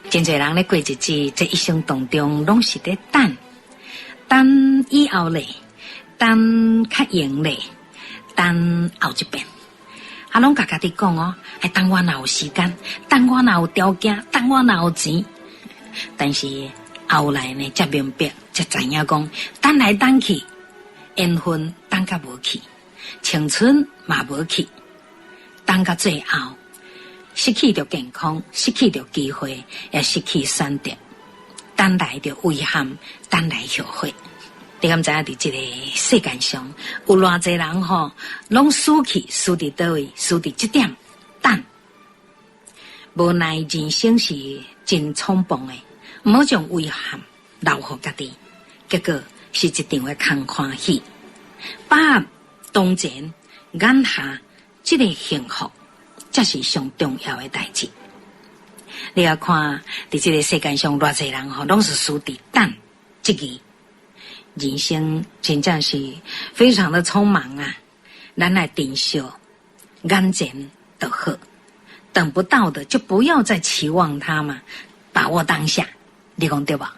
真侪人咧过日子，这一生当中拢是咧等以后咧，等较赢咧，等后一遍。啊，拢家己讲哦，还等我若有时间，等我若有条件，等我若有钱。但是后来呢，才明白，才知影讲，等来等去，缘分等甲无去，青春嘛无去，等到最后。失去着健康，失去着机会，也失去选择，等来着遗憾，等来后悔。你敢知影？伫这个世界上，有偌济人吼，拢输去，输伫倒位，输伫这点等。无奈人生是真匆忙的，毋好将遗憾留互家己，结果是一场的空欢喜。把握当前眼下这个幸福。这是上重要的代志。你要看，在这个世界上，偌济人吼，拢是输伫等这个人生，真正是非常的匆忙啊！咱来珍惜眼前的好，等不到的就不要再期望它嘛，把握当下，你讲对吧？